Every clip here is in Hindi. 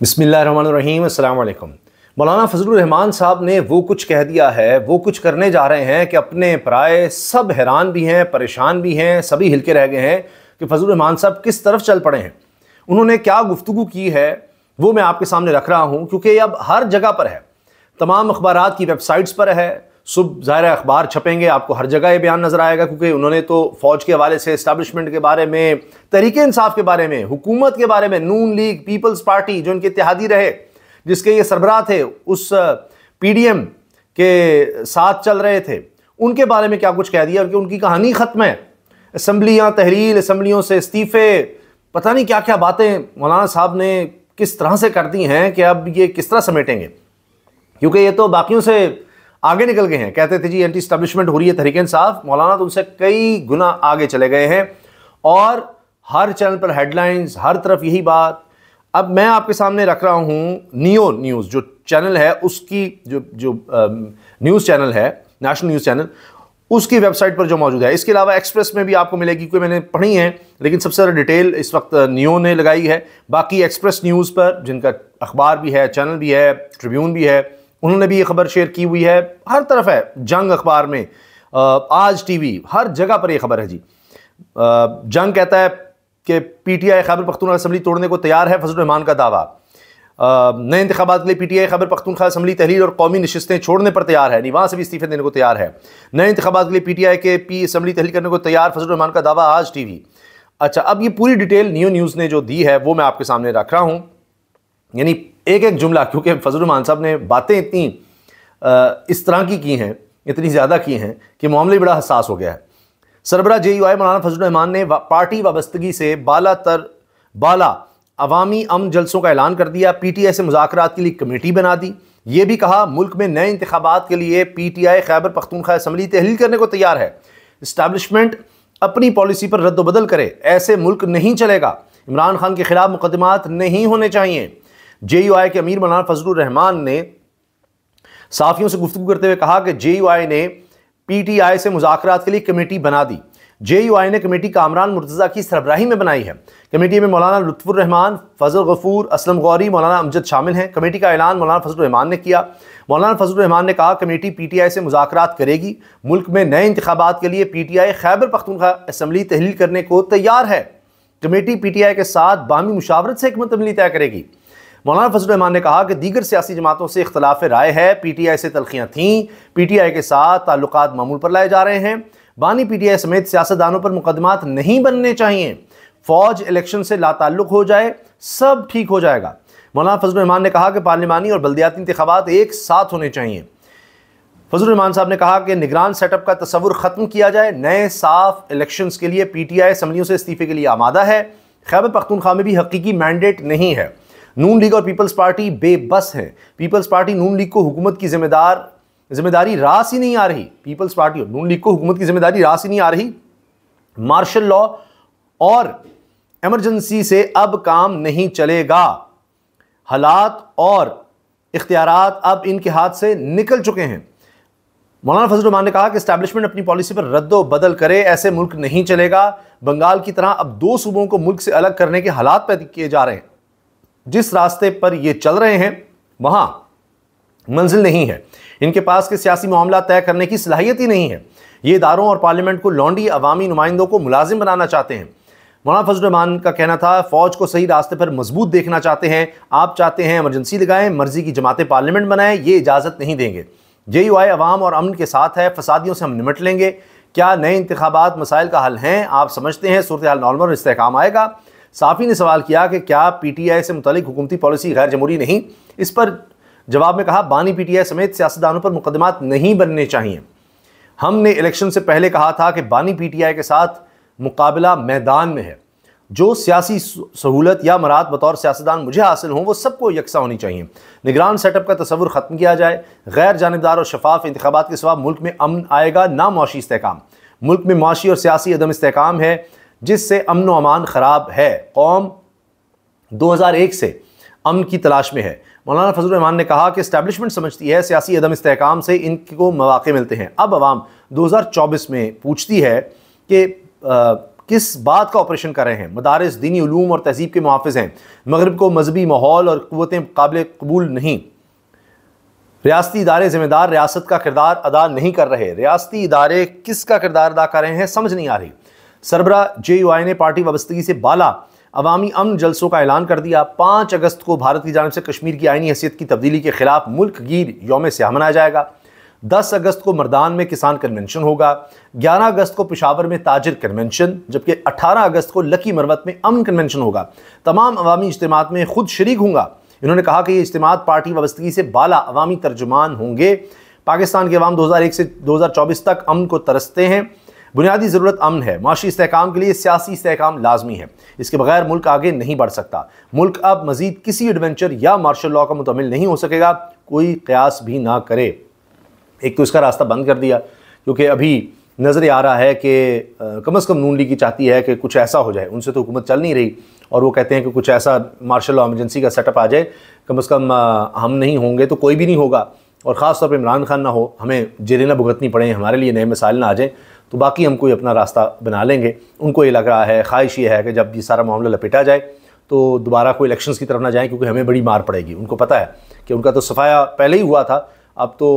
बिस्मिल्लाहिर्रहमानिर्रहीम, अस्सलाम वालेकुम। मौलाना फजलुर रहमान साहब ने वो कुछ कह दिया है, वो कुछ करने जा रहे हैं कि अपने पराए सब हैरान भी हैं, परेशान भी हैं, सभी हिलके रह गए हैं कि फजलुर रहमान साहब किस तरफ चल पड़े हैं। उन्होंने क्या गुफ्तगू की है वो मैं आपके सामने रख रहा हूँ, क्योंकि अब हर जगह पर है, तमाम अखबारात की वेबसाइट्स पर है। सुबह ज़ाहिर अखबार छपेंगे, आपको हर जगह ये बयान नज़र आएगा, क्योंकि उन्होंने तो फ़ौज के हवाले से, इस्टेब्लिशमेंट के बारे में, तहरीक इंसाफ के बारे में, हुकूमत के बारे में, नून लीग, पीपल्स पार्टी जो इनके इत्तेहादी रहे, जिसके ये सरबराह थे, उस PDM के साथ चल रहे थे, उनके बारे में क्या कुछ कह दिया कि उनकी कहानी ख़त्म है। असम्बलियाँ तहरील, असम्बलियों से इस्तीफ़े, पता नहीं क्या क्या बातें मौलाना साहब ने किस तरह से कर दी हैं कि अब ये किस तरह समेटेंगे, क्योंकि ये तो बाकियों से आगे निकल गए हैं। कहते थे जी एंटी स्टैब्लिशमेंट हो रही है तहरीक इंसाफ, मौलाना तो उनसे कई गुना आगे चले गए हैं और हर चैनल पर हेडलाइंस, हर तरफ यही बात। अब मैं आपके सामने रख रहा हूँ नियो न्यूज़ जो चैनल है, उसकी जो न्यूज़ चैनल है, नेशनल न्यूज़ चैनल, उसकी वेबसाइट पर जो मौजूद है। इसके अलावा एक्सप्रेस में भी आपको मिलेगी, क्योंकि मैंने पढ़ी है, लेकिन सबसे ज़्यादा डिटेल इस वक्त नियो ने लगाई है। बाकी एक्सप्रेस न्यूज़ पर, जिनका अखबार भी है, चैनल भी है, ट्रिब्यून भी है, उन्होंने भी ये खबर शेयर की हुई है। हर तरफ है, जंग अखबार में, आज TV, हर जगह पर ये खबर है जी। जंग कहता है कि PTI खैबर पख्तूनख्वा असम्बली तोड़ने को तैयार है, फजलुर रहमान का दावा। नए इंतखाबात के लिए PTI खैबर पख्तूनख्वा असम्बली तहलील और कौमी नशिस्तें छोड़ने पर तैयार है, वहाँ से भी इस्तीफे देने को तैयार है। नए इंतखाबात के लिए PTI के असम्बली तहलील करने को तैयार, फजलुर रहमान का दावा, आज TV। अच्छा, अब ये पूरी डिटेल नियो न्यूज़ ने जो दी है वो मैं आपके सामने रख रहा हूँ, यानी एक एक जुमला, क्योंकि फजलुर रहमान साहब ने बातें इतनी इस तरह की हैं, इतनी ज़्यादा की हैं कि मामले बड़ा हसास हो गया है। सरबराह JUI मौलाना फजलुर रहमान ने पार्टी वाबस्तगी से बाला अवामी अमन जलसों का ऐलान कर दिया। PTI से मुज़ाकरात के लिए कमेटी बना दी। ये भी कहा मुल्क में नए इंतखाबात के लिए PTI खैबर पख्तूनख्वा असम्बली तहलील करने को तैयार है। इस्टेब्लिशमेंट अपनी पॉलिसी पर रद्द-बदल करे, ऐसे मुल्क नहीं चलेगा। इमरान खान के खिलाफ मुकदमात नहीं होने चाहिए। JUI के अमीर मौलाना फजलुर रहमान ने साफियों से गुफ्तगू करते हुए कहा कि JUI ने PTI से मुज़ाकरात के लिए कमेटी बना दी। JUI ने कमेटी कामरान मुर्तज़ा की सरबराही में बनाई है। कमेटी में मौलाना लुत्फुर रहमान, फजल गफूर, असलम गौरी, मौलाना अमजद शामिल हैं। कमेटी का ऐलान मौलाना फजलुर रहमान ने किया। मौलाना फजलुर रहमान ने कहा कमेटी PTI से मुज़ाकरात करेगी। मुल्क में नए इंतखाबात के लिए PTI खैबर पख्तूनख्वा असम्बली तहलील करने को तैयार है। कमेटी PTI के साथ बामी मुशावरत से हिकमत अमली तय करेगी। मौलाना फजलुर रहमान ने कहा कि दीगर सियासी जमातों से इख्तलाफ राय है, PTI से तलखियाँ थीं, PTI के साथ ताल्लुकात मामूल पर लाए जा रहे हैं। बानी PTI समेत सियासतदानों पर मुकदमात नहीं बनने चाहिए। फौज इलेक्शन से लाताल्लुक हो जाए, सब ठीक हो जाएगा। मौलाना फजलुर रहमान ने कहा कि पार्लिमानी और बल्दियाती इंतखाबात एक साथ होने चाहिए। फजलुर रहमान साहब ने कहा कि निगरान सेटअप का तस्वुर ख़त्म किया जाए। नए साफ इलेक्शंस के लिए PTI असम्बलियों से इस्तीफे के लिए आमादा है। खैबर पख्तूनख्वा में भी हकीकी मैंडेट नहीं है। नून लीग और पीपल्स पार्टी बेबस है। पीपल्स पार्टी नून लीग को हुकूमत की जिम्मेदारी रास ही नहीं आ रही। पीपल्स पार्टी और नून लीग को हुकूमत की जिम्मेदारी रास ही नहीं आ रही। मार्शल लॉ और इमरजेंसी से अब काम नहीं चलेगा। हालात और इख्तियारात अब इनके हाथ से निकल चुके हैं। मौलाना फजलुर रहमान ने कहा कि एस्टैब्लिशमेंट अपनी पॉलिसी पर रद्दो बदल करे, ऐसे मुल्क नहीं चलेगा। बंगाल की तरह अब 2 सूबों को मुल्क से अलग करने के हालात पैदा किए जा रहे हैं। जिस रास्ते पर ये चल रहे हैं वहां मंजिल नहीं है। इनके पास के सियासी मामला तय करने की सलाहियत ही नहीं है। ये इदारों और पार्लियामेंट को लौंडी अवामी नुमाइंदों को मुलाजिम बनाना चाहते हैं। मौलाना फजलुर रहमान का कहना था फौज को सही रास्ते पर मजबूत देखना चाहते हैं। आप चाहते हैं इमरजेंसी लगाएं, मर्जी की जमातें पार्लियामेंट बनाएं, ये इजाज़त नहीं देंगे। JUI अवाम और अमन के साथ है, फसादियों से हम निमट लेंगे। क्या नए इंतखाबात मसाइल का हल हैं? आप समझते हैं सूरत हाल नॉर्मल और इस्तेहकाम आएगा? साफ़ी ने सवाल किया कि क्या PTI से मुतालिक हुकूमती पॉलिसी गैर जमहूरी नहीं? इस पर जवाब में कहा बानी PTI समेत सियासतदानों पर मुकदमात नहीं बनने चाहिए। हमने इलेक्शन से पहले कहा था कि बानी PTI के साथ मुकाबला मैदान में है। जो सियासी सहूलत या मराद बतौर सियासतदान मुझे हासिल हों वो सबको यकसा होनी चाहिए। निगरान सेटअप का तस्वुर ख़त्म किया जाए। गैर जानिबदार और शफाफ इंतखाबात के सिवा मुल्क में अमन आएगा, ना मुआशी इस्तेहकाम। मुल्क में मुआशी और सियासी अदम इस्तेहकाम है, जिससे अमन व अमान ख़राब है। कौम 2001 से अमन की तलाश में है। मौलाना फजलुर रहमान ने कहा कि इस्टेब्लिशमेंट समझती है सियासी अदम इस्तेहकाम से इनको मौक़े मिलते हैं। अब अवाम 2024 में पूछती है कि किस बात का ऑपरेशन कर रहे हैं? मदारिस दीनी उलूम और तहजीब के मुहाफ़िज़ हैं, मगरब को मजहबी माहौल और क़ुव्वतें काबिल कबूल नहीं। रियासती इदारे ज़िम्मेदार रियासत का किरदार अदा नहीं कर रहे। रियासती इदारे किसका किरदार अदा कर रहे हैं समझ नहीं आ रही। सरबरा JUI ने पार्टी वाबस्तगी से बाला अवामी अमन जलसों का ऐलान कर दिया। 5 अगस्त को भारत की जानिब से कश्मीर की आईनी हैसियत की तब्दीली के खिलाफ मुल्क गिर यौम स्याह मनाया जाएगा। 10 अगस्त को मर्दान में किसान कन्वेंशन होगा। 11 अगस्त को पेशावर में ताजिर कन्वेंशन, जबकि 18 अगस्त को लकी मरवत में अमन कन्वेंशन होगा। तमाम अवामी इज्तिमात में खुद शरीक होंगे। इन्होंने कहा कि ये इज्तिमात पार्टी वाबस्तगी से बाला अवामी तर्जुमान होंगे। पाकिस्तान के अवाम 2001 से 2024 तक अमन को तरसते हैं। बुनियादी ज़रूरत अमन है। माशी इस्तेहकाम के लिए सियासी इस्तेहकाम लाजमी है। इसके बगैर मुल्क आगे नहीं बढ़ सकता। मुल्क अब मजीद किसी एडवेंचर या मार्शल लॉ का मुतमिल नहीं हो सकेगा, कोई कयास भी ना करे। एक तो इसका रास्ता बंद कर दिया, क्योंकि अभी नज़र आ रहा है कि कम अज़ कम नून लीग की चाहती है कि कुछ ऐसा हो जाए। उनसे तो हुकूमत चल नहीं रही और वो कहते हैं कि कुछ ऐसा मार्शल लॉ एमरजेंसी का सेटअप आ जाए, कम अज़ कम हम नहीं होंगे तो कोई भी नहीं होगा, और ख़ास तौर पे इमरान खान ना हो, हमें जेलें ना भुगतनी पड़े, हमारे लिए नए मसाइल ना आ जाएँ, तो बाकी हम कोई अपना रास्ता बना लेंगे। उनको ये लग रहा है, ख्वाहिश ये है कि जब ये सारा मामला लपेटा जाए तो दोबारा कोई इलेक्शंस की तरफ ना जाएँ, क्योंकि हमें बड़ी मार पड़ेगी। उनको पता है कि उनका तो सफाया पहले ही हुआ था, अब तो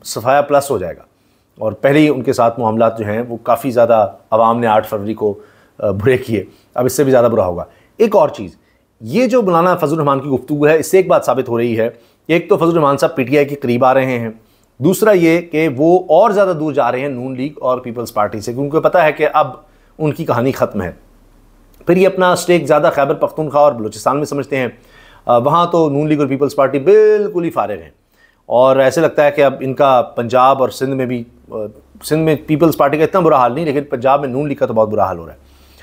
सफाया प्लस हो जाएगा। और पहले ही उनके साथ मामलात जो हैं वो काफ़ी ज़्यादा आवाम ने 8 फरवरी को बुरे किए, अब इससे भी ज़्यादा बुरा होगा। एक और चीज़, ये जो मौलाना फजल रहमान की गुफ्तगू है, इससे एक बात साबित हो रही है कि एक तो फजल रहमान साहब PTI के करीब आ रहे हैं, दूसरा ये कि वो और ज़्यादा दूर जा रहे हैं नून लीग और पीपल्स पार्टी से, क्योंकि उनको पता है कि अब उनकी कहानी ख़त्म है। फिर ये अपना स्टेक ज़्यादा खैबर पख्तूनख्वा और बलूचिस्तान में समझते हैं। वहाँ तो नून लीग और पीपल्स पार्टी बिल्कुल ही फारिग हैं, और ऐसे लगता है कि अब इनका पंजाब और सिंध में भी, सिंध में पीपल्स पार्टी का इतना बुरा हाल नहीं, लेकिन पंजाब में नून लीग का तो बहुत बुरा हाल हो रहा है,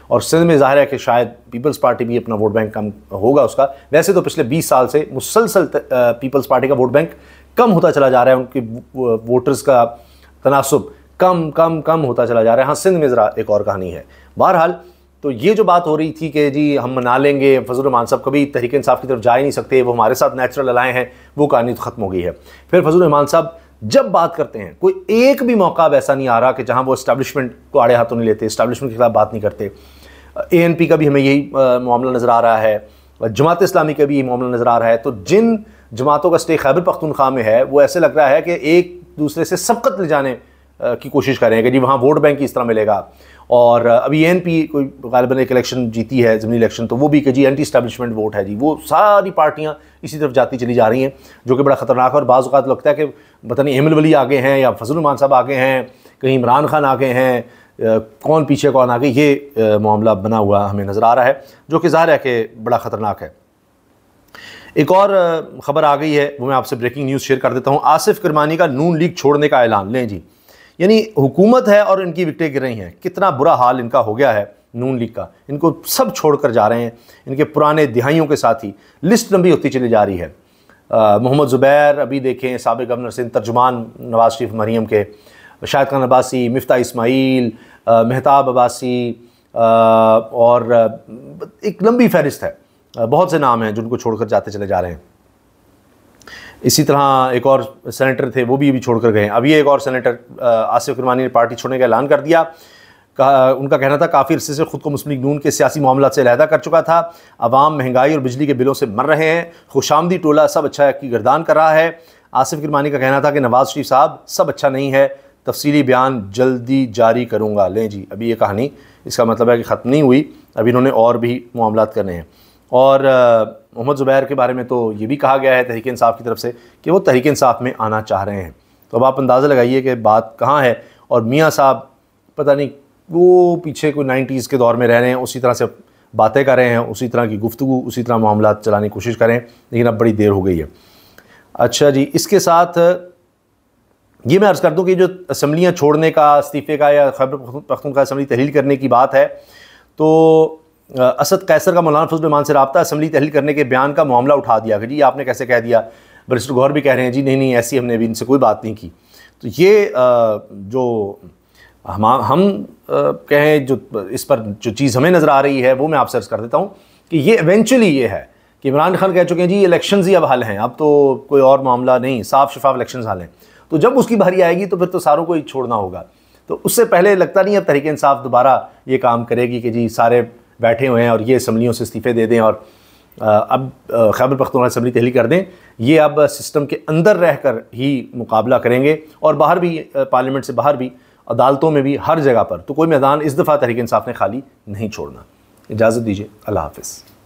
और सिंध में ज़ाहिर है कि शायद पीपल्स पार्टी भी अपना वोट बैंक कम होगा उसका। वैसे तो पिछले 20 साल से मुसलसल पीपल्स पार्टी का वोट बैंक कम होता चला जा रहा है, उनके वोटर्स का तनासुब कम कम कम होता चला जा रहा है। हाँ, सिंध में ज़रा एक और कहानी है। बहरहाल, तो ये जो बात हो रही थी कि जी हम मना लेंगे, फजल रहमान साहब कभी तहरीक इंसाफ की तरफ जा ही नहीं सकते, वो हमारे साथ नेचुरल अलाए हैं, वो कहानी तो ख़त्म हो गई है। फिर फजल रहमान साहब जब बात करते हैं, कोई एक भी मौका अब ऐसा नहीं आ रहा कि जहाँ वो इस्टेब्लिशमेंट को आड़े हाथों नहीं लेते, इस्टेब्लिशमेंट के खिलाफ बात नहीं करते। ANP का भी हमें यही मामला नज़र आ रहा है, जमात इस्लामी का भी यही मामला नज़र आ रहा है। तो जिन जमातों का स्टेक खैबर पख्तूनख्वा में है, वो ऐसे लग रहा है कि एक दूसरे से सबकत ले जाने की कोशिश करें कि जी वहाँ वोट बैंक इस तरह मिलेगा। और अभी ANP कोई गालिबन एक इलेक्शन जीती है, ज़मीनी इलेक्शन, तो वो भी कि जी एंटी इस्टेब्लिशमेंट वोट है जी। वो सारी पार्टियाँ इसी तरफ जाती चली जा रही हैं, जो कि बड़ा ख़तरनाक है। और बाज़ औक़ात लगता है कि पता नहीं अहमद वली आगे हैं या फजल रहमान साहब आगे हैं, कहीं इमरान खान आगे हैं, कौन पीछे कौन आगे, ये मामला बना हुआ हमें नज़र आ रहा है, जो कि ज़ाहिर है कि बड़ा ख़तरनाक है। एक और ख़बर आ गई है, वो मैं आपसे ब्रेकिंग न्यूज़ शेयर कर देता हूँ। आसिफ किरमानी का नून लीग छोड़ने का ऐलान। लें जी, यानी हुकूमत है और इनकी विकटें गिर रही हैं। कितना बुरा हाल इनका हो गया है नून लीग का, इनको सब छोड़ कर जा रहे हैं। इनके पुराने दिहाइयों के साथ ही लिस्ट लंबी होती चली जा रही है। मोहम्मद ज़ुबैर, अभी देखें साबिक़ गवर्नर सिंध, तर्जुमान नवाज़ शरीफ मरियम के, शाहिद खान अब्बासी, मिफ्ता इस्माइल, मेहताब अब्बासी, और एक लंबी फहरिस्त है, बहुत से नाम हैं जिनको छोड़कर जाते चले जा रहे हैं। इसी तरह एक और सेनेटर थे, वो भी अभी छोड़कर गए हैं। अभी एक और सेनेटर आसिफ किरमानी ने पार्टी छोड़ने का ऐलान कर दिया। उनका कहना था काफ़ी अरसे से ख़ुद को मुस्लिम लीग नून के सियासी मामला से अलहदा कर चुका था। अवाम महंगाई और बिजली के बिलों से मर रहे हैं, खुशामदी टोला सब अच्छा की गर्दान कर रहा है। आसिफ किरमानी का कहना था कि नवाज़ शरीफ साहब सब अच्छा नहीं है, तफसीली बयान जल्दी जारी करूँगा। लें जी, अभी ये कहानी, इसका मतलब है कि ख़त्म नहीं हुई, अभी इन्होंने और भी मामलात करने हैं। और मोहम्मद ज़ुबैर के बारे में तो ये भी कहा गया है तहरीक इंसाफ की तरफ से कि वो तहरीक इंसाफ में आना चाह रहे हैं। तो अब आप अंदाज़ा लगाइए कि बात कहाँ है। और मियाँ साहब पता नहीं वो पीछे कोई 90s के दौर में रह रहे हैं, उसी तरह से बातें कर रहे हैं, उसी तरह की गुफ्तगू, उसी तरह मामलात चलाने की कोशिश करें, लेकिन अब बड़ी देर हो गई है। अच्छा जी, इसके साथ ये मैं अर्ज़ कर दूँ कि जो असम्बलियाँ छोड़ने का, इस्तीफ़े का या खैबर पख्तूनख्वा असम्बली तहलील करने की बात है, तो असद कैसर का मौलाना फजल रहमान से रब्ता असम्बली तहलील करने के बयान का मामला उठा दिया कि जी आपने कैसे कह दिया। बैरिस्टर गौहर भी कह रहे हैं जी नहीं ऐसी हमने भी इनसे कोई बात नहीं की। तो ये जो हम कहें, जो इस पर जो चीज़ हमें नज़र आ रही है वो मैं आपसे अर्ज़ कर देता हूँ कि ये इवेंचुअली ये है कि इमरान खान कह चुके हैं जी इलेक्शंस ही अब हल हैं, अब तो कोई और मामला नहीं, साफ शफाफ इलेक्शंस हल हैं। तो जब उसकी बारी आएगी तो फिर तो सारों को ही छोड़ना होगा। तो उससे पहले लगता नहीं अब तहरीक इंसाफ दोबारा ये काम करेगी कि जी सारे बैठे हुए हैं और ये असम्बलियों से इस्तीफ़े दे दें और अब खैबर पख्तूनख्वा असम्बली तहलील कर दें। ये अब सिस्टम के अंदर रहकर ही मुकाबला करेंगे और बाहर भी, पार्लियामेंट से बाहर भी, अदालतों में भी, हर जगह पर। तो कोई मैदान इस दफ़ा तहरीक इंसाफ ने खाली नहीं छोड़ना। इजाज़त दीजिए, अल्लाह हाफ़िज़।